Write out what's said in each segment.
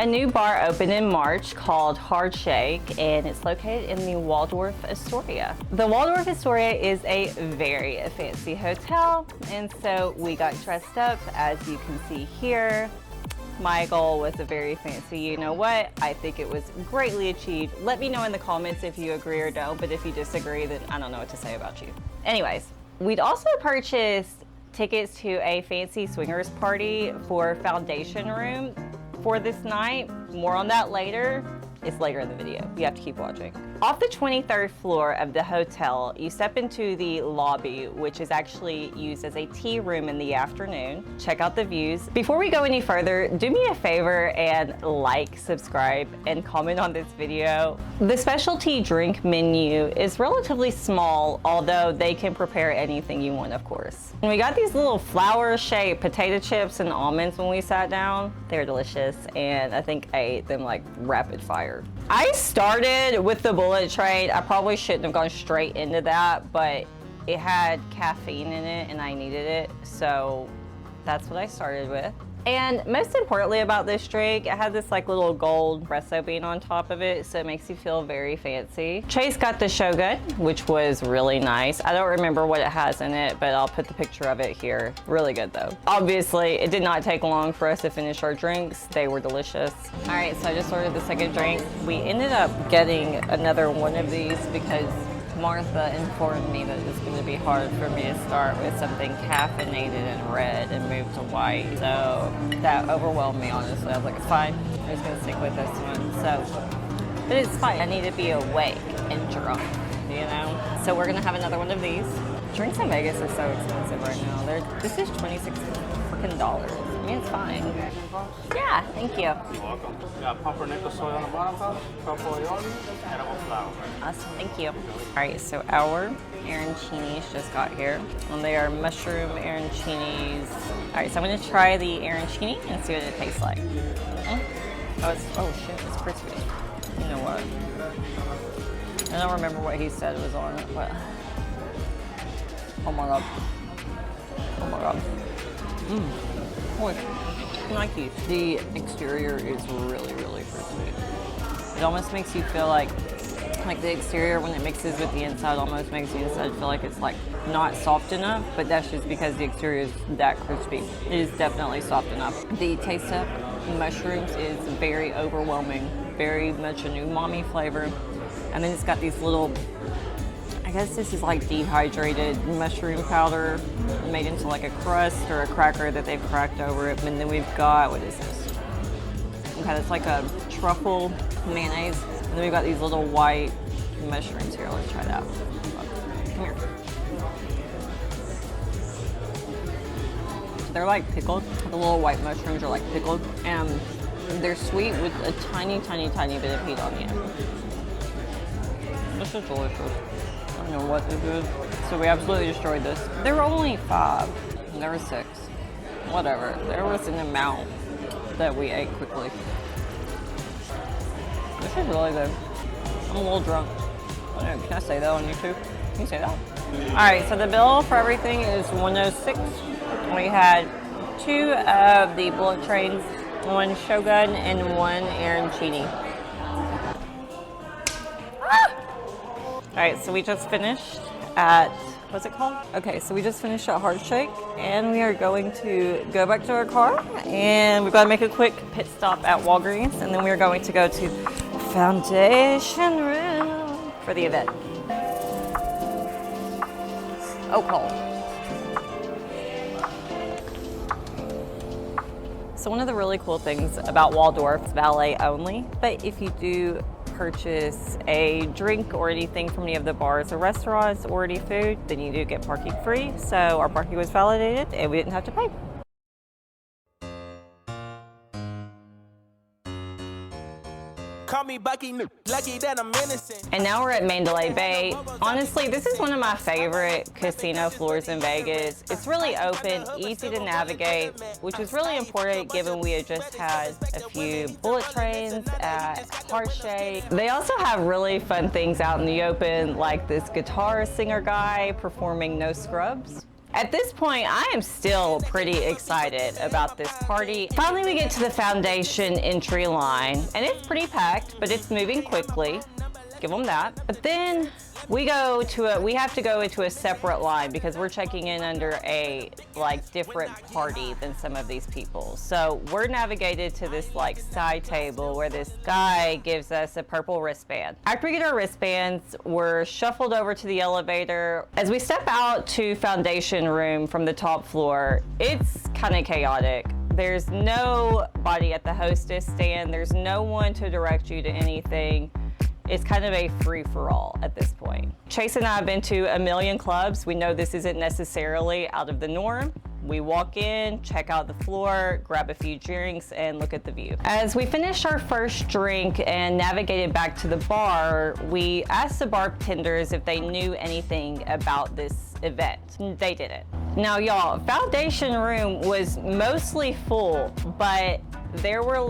A new bar opened in March called Hard Shake, and it's located in the Waldorf-Astoria. The Waldorf-Astoria is a very fancy hotel, and so we got dressed up, as you can see here. My goal was a very fancy you-know-what. I think it was greatly achieved. Let me know in the comments if you agree or don't, but if you disagree, then I don't know what to say about you. Anyways, we'd also purchased tickets to a fancy swingers party for Foundation Room for this night. More on that later. It's later in the video. You have to keep watching. Off the 23rd floor of the hotel, you step into the lobby, which is actually used as a tea room in the afternoon. Check out the views. Before we go any further, do me a favor and like, subscribe, and comment on this video. The specialty drink menu is relatively small, although they can prepare anything you want, of course. And we got these little flower-shaped potato chips and almonds when we sat down. They're delicious, and I think I ate them like rapid fire. I started with the bullet train. I probably shouldn't have gone straight into that, but it had caffeine in it and I needed it, so that's what I started with. And most importantly about this drink, it had this like little gold espresso bean on top of it, so it makes you feel very fancy. Chase got the Shogun, which was really nice. I don't remember what it has in it, but I'll put the picture of it here. Really good though. Obviously, it did not take long for us to finish our drinks. They were delicious. All right, so I just ordered the second drink. We ended up getting another one of these because Martha informed me that it's going to be hard for me to start with something caffeinated and red and move to white. So that overwhelmed me, honestly. I was like, it's fine. I'm just going to stick with this one. But it's fine. I need to be awake and drunk, you know? So we're going to have another one of these. Drinks in Vegas are so expensive right now. This is $26 freaking dollars. I mean, it's fine. Yeah, thank you. You're welcome. Got pumpernickel soy on the bottom, couple aioli, edible flour. Awesome, thank you. All right, so our arancinis just got here, and they are mushroom arancinis. All right, so I'm gonna try the arancini and see what it tastes like. Oh shit, it's crispy. You know what? I don't remember what he said was on it, but oh my god. Oh my god. Nike. The exterior is really, really crispy. It almost makes you feel like the exterior, when it mixes with the inside, almost makes the inside feel like it's like not soft enough, but that's just because the exterior is that crispy. It is definitely soft enough. The taste of mushrooms is very overwhelming, very much an umami flavor. And then it's got these little, I guess this is like dehydrated mushroom powder made into like a crust or a cracker that they've cracked over it. And then we've got, what is this? Okay, it's like a truffle mayonnaise. And then we've got these little white mushrooms here. Let's try that. Come here. They're like pickled. The little white mushrooms are like pickled. And they're sweet with a tiny, tiny, tiny bit of heat on the end. This is delicious. I don't know what this is. So we absolutely destroyed this. There were only 5. And there were 6. Whatever. There was an amount that we ate quickly. This is really good. I'm a little drunk. Can I say that on YouTube? Can you say that? Alright, so the bill for everything is $106. We had 2 of the bullet trains, 1 Shogun, and 1 arancini. Alright, so we just finished at, what's it called? Okay, so we just finished at Hard Shake, and we are going to go back to our car, and we've got to make a quick pit stop at Walgreens, and then we are going to go to Foundation Room for the event. Oh, cold. So one of the really cool things about Waldorf, it's valet only, but if you do purchase a drink or anything from any of the bars or restaurants or any food, then you do get parking free. So our parking was validated and we didn't have to pay. Call me Bucky, lucky that I'm innocent. And now we're at Mandalay Bay. Honestly, this is one of my favorite casino floors in Vegas. It's really open, easy to navigate, which was really important given we had just had a few bullet trains at Hard Shake. They also have really fun things out in the open, like this guitar singer guy performing No Scrubs. At this point, I am still pretty excited about this party. Finally, we get to the foundation entry line, and it's pretty packed, but it's moving quickly. Give them that. But then we have to go into a separate line because we're checking in under a different party than some of these people. So we're navigated to this side table where this guy gives us a purple wristband. After we get our wristbands, we're shuffled over to the elevator. As we step out to foundation room from the top floor, it's kind of chaotic. There's nobody at the hostess stand. There's no one to direct you to anything. It's kind of a free-for-all at this point. Chase and I have been to a million clubs. We know this isn't necessarily out of the norm. We walk in, check out the floor, grab a few drinks, and look at the view. As we finished our first drink and navigated back to the bar, we asked the bartenders if they knew anything about this event. They didn't. Now, y'all, foundation room was mostly full, but there were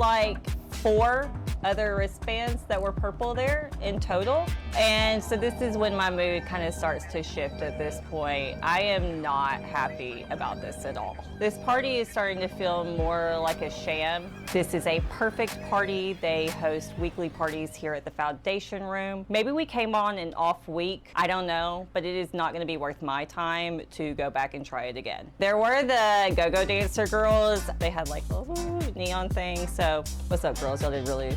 4 other wristbands that were purple there in total. And so this is when my mood kind of starts to shift at this point. I am not happy about this at all. This party is starting to feel more like a sham. This is a perfect party. They host weekly parties here at the foundation room. Maybe we came on an off week, I don't know, but it is not gonna be worth my time to go back and try it again. There were the go-go dancer girls. They had little neon things. So what's up, girls? Y'all did really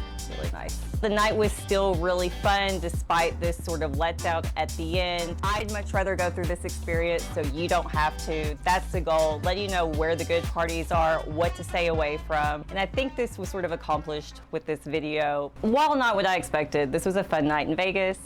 nice. The night was still really fun despite this sort of letdown at the end. I'd much rather go through this experience so you don't have to. That's the goal. Let you know where the good parties are, what to stay away from. And I think this was sort of accomplished with this video. While not what I expected, this was a fun night in Vegas.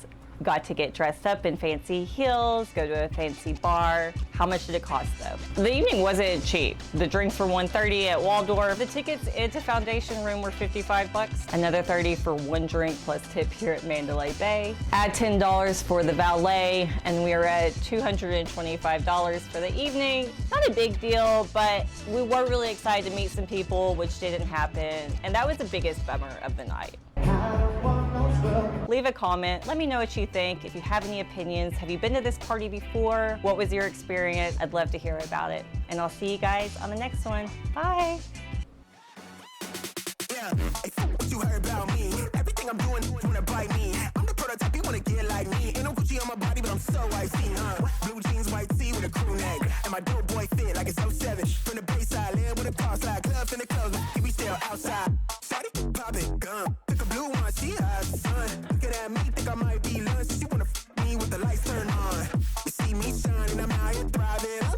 Got to get dressed up in fancy heels, go to a fancy bar. How much did it cost though? The evening wasn't cheap. The drinks were $130 at Waldorf. The tickets into Foundation Room were $55. Another $30 for one drink plus tip here at Mandalay Bay. Add $10 for the valet, and we are at $225 for the evening. Not a big deal, but we were really excited to meet some people, which didn't happen. And that was the biggest bummer of the night. Leave a comment. Let me know what you think. If you have any opinions, have you been to this party before? What was your experience? I'd love to hear about it. And I'll see you guys on the next one. Bye. Yeah, what you heard about me? Everything I'm doing, wanna bite me. I'm the prototype, you wanna get like me. Ain't no Gucci on my body, but I'm so icy, Blue jeans, white tee with a crew neck. And my dope boy fit like it's 07. From the Bayside, live with a cross like clubs in the clubs. We still outside. Shawty, pop it, gum. Took a blue one, she has the sun. Looking at me, think I might be lunch. She wanna me with the lights turned on. You see me shining, I'm out here thriving.